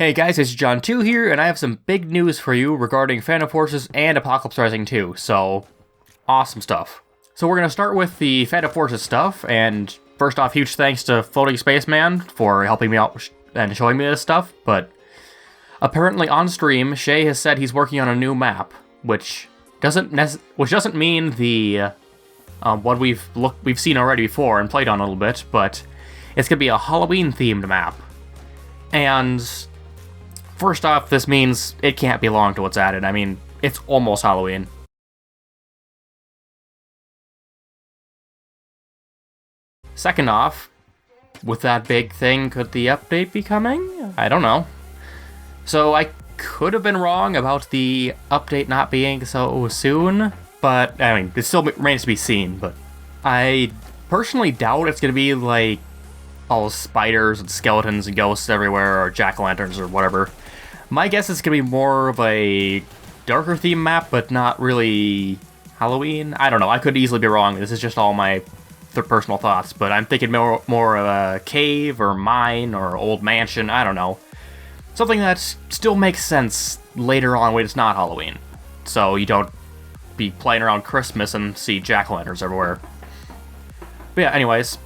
Hey guys, it's John2 here, and I have some big news for you regarding Phantom Forces and Apocalypse Rising 2, so awesome stuff. So we're going to start with the Phantom Forces stuff, and first off, huge thanks to Floating Spaceman for helping me out and showing me this stuff, but apparently on stream, Shay has said he's working on a new map, which doesn't mean the what we've seen already before and played on a little bit, but it's going to be a Halloween-themed map. And first off, this means it can't be long till it's added. I mean, it's almost Halloween. Second off, with that big thing, could the update be coming? I don't know. So I could have been wrong about the update not being so soon, but I mean, it still remains to be seen, but I personally doubt it's going to be like all spiders and skeletons and ghosts everywhere, or jack-o'-lanterns or whatever. My guess is going to be more of a darker theme map, but not really Halloween. I don't know, I could easily be wrong. This is just all my personal thoughts, but I'm thinking more of a cave or mine or old mansion, I don't know. Something that still makes sense later on when it's not Halloween. So you don't be playing around Christmas and see jack-o'-lanterns everywhere. But yeah, anyways.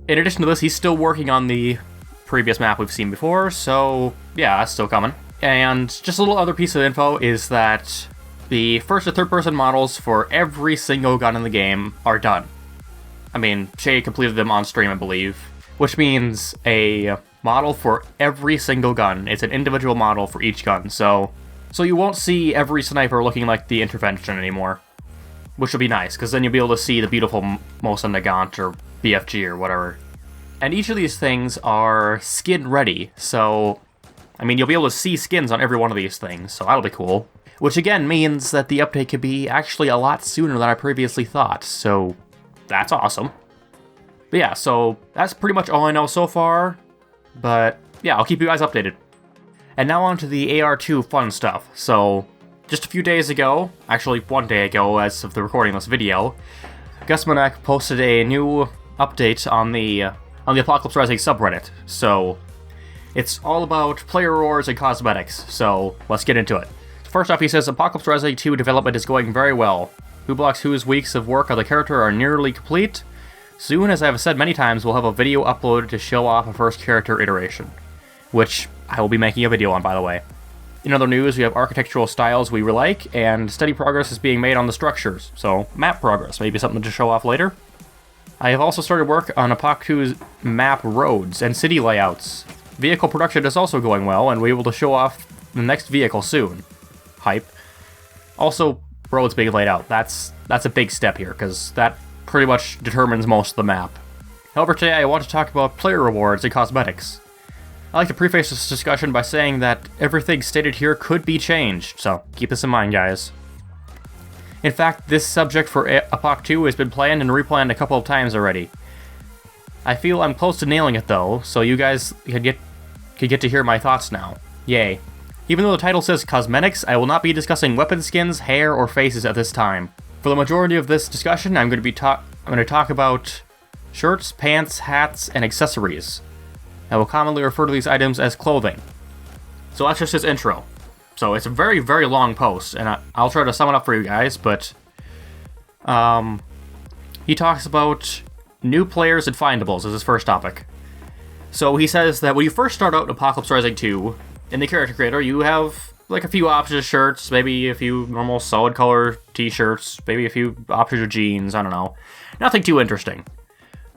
In addition to this, he's still working on the previous map we've seen before, so yeah, that's still coming. And just a little other piece of info is that the first and third person models for every single gun in the game are done. I mean, Shay completed them on stream, I believe, which means a model for every single gun. It's an individual model for each gun, so you won't see every sniper looking like the Intervention anymore, which will be nice, because then you'll be able to see the beautiful Mosin Nagant or BFG or whatever. And each of these things are skin ready, so I mean, you'll be able to see skins on every one of these things, so that'll be cool. Which again means that the update could be actually a lot sooner than I previously thought, so that's awesome. But yeah, so that's pretty much all I know so far, but yeah, I'll keep you guys updated. And now on to the AR2 fun stuff. So, just a few days ago, actually one day ago as of the recording of this video, Gusmanak posted a new update on the Apocalypse Rising subreddit. So, it's all about player rewards and cosmetics, so let's get into it. First off, he says, Apocalypse Rising 2 development is going very well. Who Blocks Who's weeks of work on the character are nearly complete. Soon, as I have said many times, we'll have a video uploaded to show off a first character iteration, which I will be making a video on, by the way. In other news, we have architectural styles we like, and steady progress is being made on the structures, so map progress, maybe something to show off later. I have also started work on Apoc 2's map roads and city layouts. Vehicle production is also going well, and we're able to show off the next vehicle soon. Hype. Also, roads being laid out. That's a big step here, because that pretty much determines most of the map. However, today I want to talk about player rewards and cosmetics. I like to preface this discussion by saying that everything stated here could be changed, so keep this in mind, guys. In fact, this subject for Apoc 2 has been planned and replaned a couple of times already. I feel I'm close to nailing it though, so you guys could get to hear my thoughts now. Yay. Even though the title says cosmetics, I will not be discussing weapon skins, hair, or faces at this time. For the majority of this discussion, I'm going to talk about shirts, pants, hats, and accessories. I will commonly refer to these items as clothing. So that's just his intro. So it's a very, very long post, and I'll try to sum it up for you guys, but he talks about new players and findables as his first topic. So he says that when you first start out in Apocalypse Rising 2, in the character creator, you have like a few options of shirts, maybe a few normal solid color t-shirts, maybe a few options of jeans, I don't know. Nothing too interesting.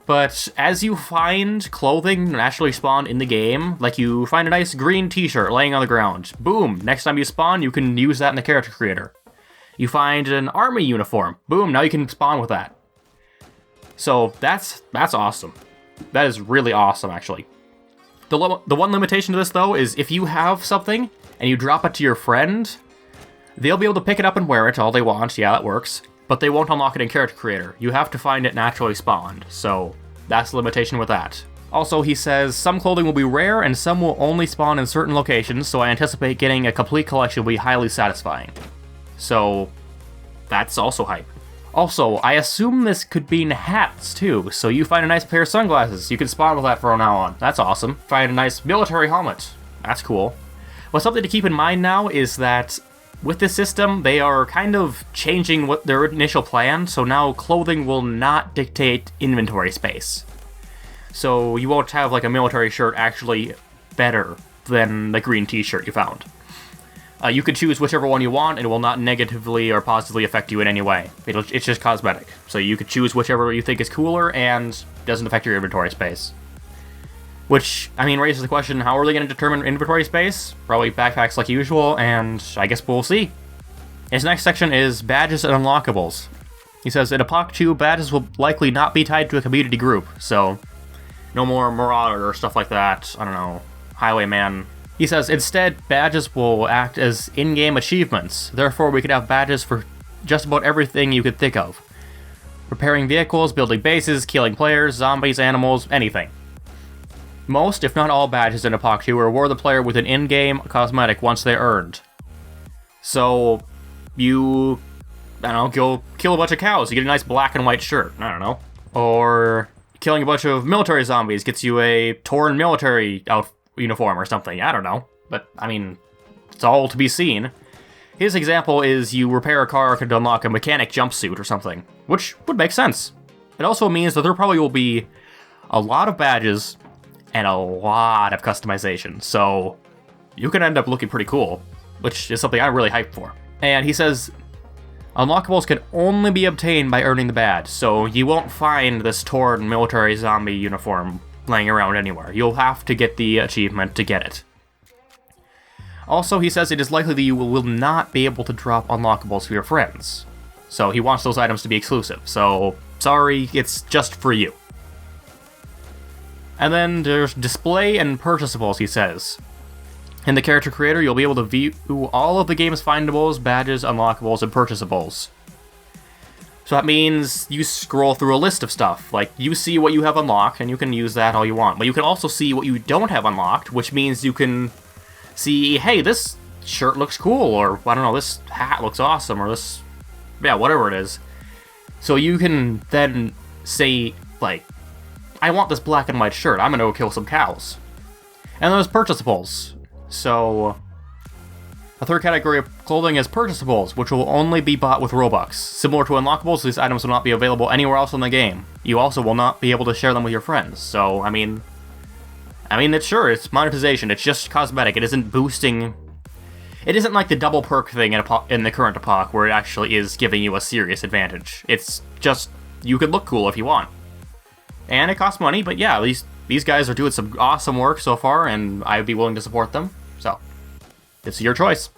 But as you find clothing naturally spawn in the game, like you find a nice green t-shirt laying on the ground, boom, next time you spawn, you can use that in the character creator. You find an army uniform, boom, now you can spawn with that. So that's awesome. That is really awesome, actually. The one limitation to this, though, is if you have something and you drop it to your friend, they'll be able to pick it up and wear it all they want, yeah, that works. But they won't unlock it in Character Creator. You have to find it naturally spawned, so that's the limitation with that. Also, he says, some clothing will be rare and some will only spawn in certain locations, so I anticipate getting a complete collection will be highly satisfying. So, that's also hype. Also, I assume this could mean hats, too, so you find a nice pair of sunglasses, you can spawn with that from now on. That's awesome. Find a nice military helmet. That's cool. Well, something to keep in mind now is that with this system, they are kind of changing what their initial plan, so now clothing will not dictate inventory space. So you won't have like a military shirt actually better than the green t-shirt you found. You could choose whichever one you want, and it will not negatively or positively affect you in any way. It's just cosmetic. So you could choose whichever you think is cooler and doesn't affect your inventory space. Which, I mean, raises the question, how are they going to determine inventory space? Probably backpacks like usual, and I guess we'll see. His next section is badges and unlockables. He says, in Epoch 2, badges will likely not be tied to a community group, so no more Marauder or stuff like that, I don't know, Highwayman. He says, instead, badges will act as in-game achievements, therefore we could have badges for just about everything you could think of. Repairing vehicles, building bases, killing players, zombies, animals, anything. Most, if not all, badges in Epoch 2 reward the player with an in-game cosmetic once they're earned. So, you, I don't know, go kill a bunch of cows, you get a nice black and white shirt, I don't know. Or killing a bunch of military zombies gets you a torn military uniform or something, I don't know. But, I mean, it's all to be seen. His example is you repair a car to unlock a mechanic jumpsuit or something, which would make sense. It also means that there probably will be a lot of badges and a lot of customization, so you can end up looking pretty cool, which is something I'm really hyped for. And he says, unlockables can only be obtained by earning the badge, so you won't find this torn military zombie uniform laying around anywhere. You'll have to get the achievement to get it. Also, he says it is likely that you will not be able to drop unlockables for your friends. So he wants those items to be exclusive, so sorry, it's just for you. And then there's display and purchasables, he says. In the character creator, you'll be able to view all of the game's findables, badges, unlockables, and purchasables. So that means you scroll through a list of stuff. Like, you see what you have unlocked, and you can use that all you want. But you can also see what you don't have unlocked, which means you can see, hey, this shirt looks cool, or, I don't know, this hat looks awesome, or this, yeah, whatever it is. So you can then say, like, I want this black and white shirt, I'm gonna go kill some cows. And there's purchasables. So, a third category of clothing is purchasables, which will only be bought with Robux. Similar to unlockables, these items will not be available anywhere else in the game. You also will not be able to share them with your friends. So, I mean, it's monetization. It's just cosmetic. It isn't boosting. It isn't like the double perk thing in the current Epoch, where it actually is giving you a serious advantage. It's just, you could look cool if you want. And it costs money, but yeah, at least these guys are doing some awesome work so far, and I'd be willing to support them. So, it's your choice.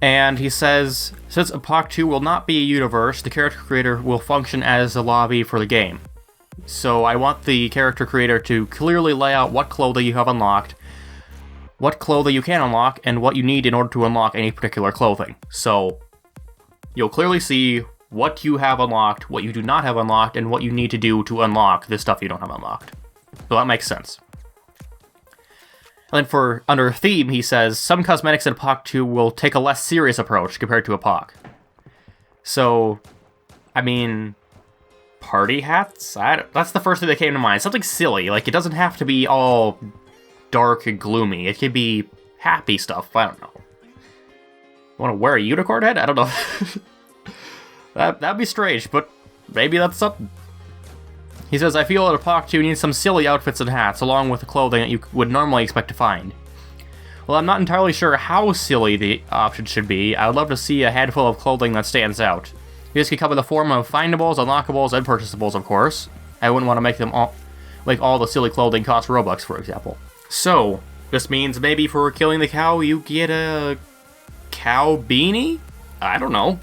And he says, since Epoch 2 will not be a universe, the character creator will function as a lobby for the game. So I want the character creator to clearly lay out what clothing you have unlocked, what clothing you can unlock, and what you need in order to unlock any particular clothing. So you'll clearly see what you have unlocked, what you do not have unlocked, and what you need to do to unlock the stuff you don't have unlocked. So that makes sense. And then for under theme, he says, some cosmetics in Epoch 2 will take a less serious approach compared to Epoch. So, I mean, party hats? That's the first thing that came to mind. Something silly. Like, it doesn't have to be all dark and gloomy. It could be happy stuff. I don't know. Want to wear a unicorn head? I don't know. That'd be strange, but maybe that's something. He says, I feel that Epoch 2 needs some silly outfits and hats, along with the clothing that you would normally expect to find. Well, I'm not entirely sure how silly the option should be. I would love to see a handful of clothing that stands out. This could come in the form of findables, unlockables, and purchasables, of course. I wouldn't want to make them all the silly clothing cost Robux, for example. So, this means maybe for killing the cow, you get a cow beanie? I don't know.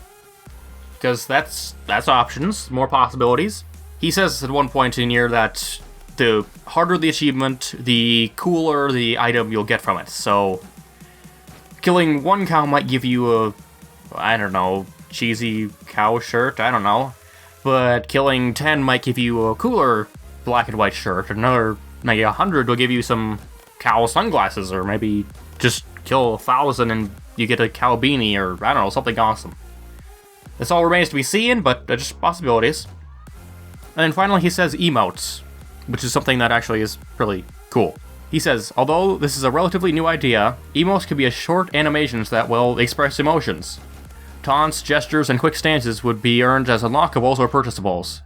Because that's options, more possibilities. He says at one point in here that the harder the achievement, the cooler the item you'll get from it. So, killing one cow might give you a, I don't know, cheesy cow shirt, I don't know. But killing 10 might give you a cooler black and white shirt. Another, maybe 100 will give you some cow sunglasses, or maybe just kill 1,000 and you get a cow beanie, or I don't know, something awesome. This all remains to be seen, but they're just possibilities. And then finally he says emotes, which is something that actually is really cool. He says, although this is a relatively new idea, emotes can be as short animations that will express emotions. Taunts, gestures, and quick stances would be earned as unlockables or purchasables.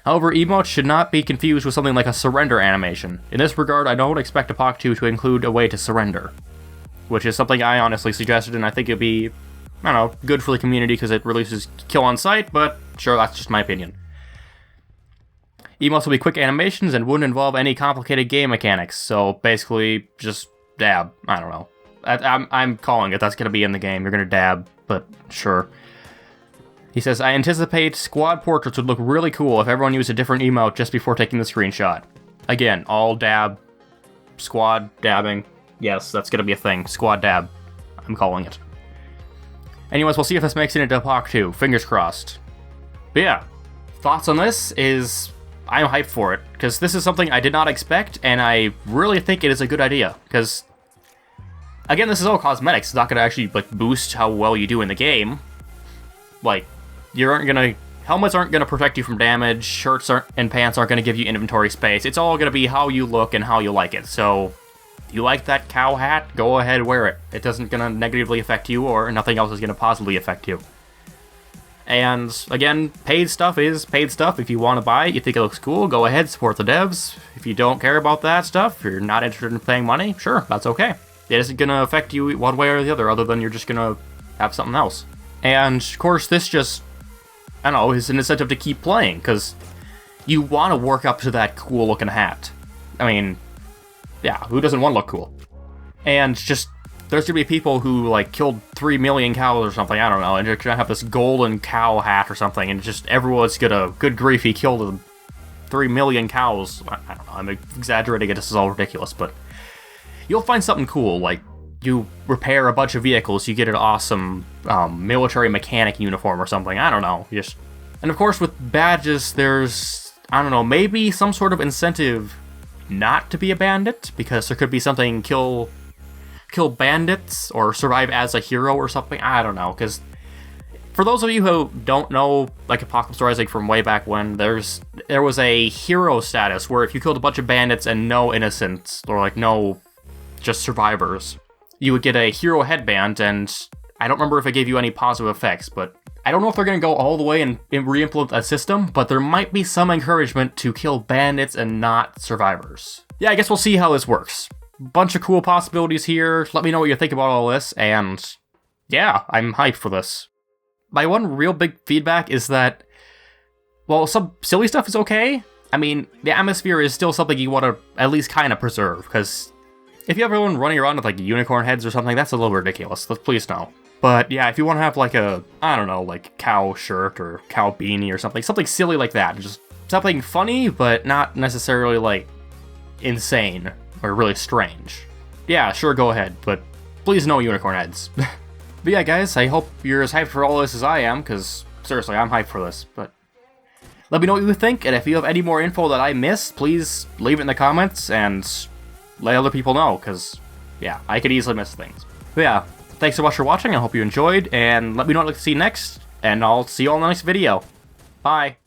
However, emotes should not be confused with something like a surrender animation. In this regard, I don't expect Epoch 2 to include a way to surrender. Which is something I honestly suggested, and I think it'd be, I don't know, good for the community because it releases kill on sight, but sure, that's just my opinion. Emotes will be quick animations and wouldn't involve any complicated game mechanics, so basically, just dab. I don't know. I'm calling it, that's gonna be in the game, you're gonna dab, but sure. He says, I anticipate squad portraits would look really cool if everyone used a different emote just before taking the screenshot. Again, all dab, squad dabbing. Yes, that's gonna be a thing. Squad dab. I'm calling it. Anyways, we'll see if this makes it into Epoch 2. Fingers crossed. But yeah, thoughts on this is... I'm hyped for it, because this is something I did not expect, and I really think it is a good idea, because... Again, this is all cosmetics. It's not gonna actually, like, boost how well you do in the game. Like, helmets aren't gonna protect you from damage, shirts and pants aren't gonna give you inventory space. It's all gonna be how you look and how you like it, so... If you like that cow hat, go ahead, wear it. It doesn't gonna negatively affect you, or nothing else is gonna positively affect you. And, again, paid stuff is paid stuff. If you want to buy it, you think it looks cool, go ahead, support the devs. If you don't care about that stuff, if you're not interested in paying money, sure, that's okay. It isn't gonna affect you one way or the other than you're just gonna have something else. And, of course, this just, I don't know, is an incentive to keep playing, because you want to work up to that cool-looking hat. I mean... Yeah, who doesn't want to look cool? And just, there's gonna be people who, like, killed 3 million cows or something, I don't know, and they're gonna have this golden cow hat or something, and just everyone's gonna, good grief, he killed 3 million cows. I don't know, I'm exaggerating it, this is all ridiculous, but you'll find something cool, like, you repair a bunch of vehicles, you get an awesome military mechanic uniform or something, I don't know, just... And of course, with badges, there's, I don't know, maybe some sort of incentive not to be a bandit, because there could be something kill bandits or survive as a hero or something. I don't know, because for those of you who don't know, like, Apocalypse Rising from way back when, there was a hero status where if you killed a bunch of bandits and no innocents, or like no just survivors, you would get a hero headband, and I don't remember if it gave you any positive effects, but I don't know if they're going to go all the way and re-implement a system, but there might be some encouragement to kill bandits and not survivors. Yeah, I guess we'll see how this works. Bunch of cool possibilities here. Let me know what you think about all this, and yeah, I'm hyped for this. My one real big feedback is that, well, some silly stuff is okay. I mean, the atmosphere is still something you want to at least kind of preserve, because if you have everyone running around with, like, unicorn heads or something, that's a little ridiculous. Please no. But yeah, if you want to have like a, I don't know, like cow shirt or cow beanie or something silly like that, just something funny, but not necessarily like insane or really strange. Yeah, sure, go ahead, but please no unicorn heads. But yeah, guys, I hope you're as hyped for all this as I am, because seriously, I'm hyped for this, but let me know what you think, and if you have any more info that I missed, please leave it in the comments and let other people know, because yeah, I could easily miss things. But yeah, thanks so much for watching, I hope you enjoyed, and let me know what I'd like to see next, and I'll see you all in the next video. Bye!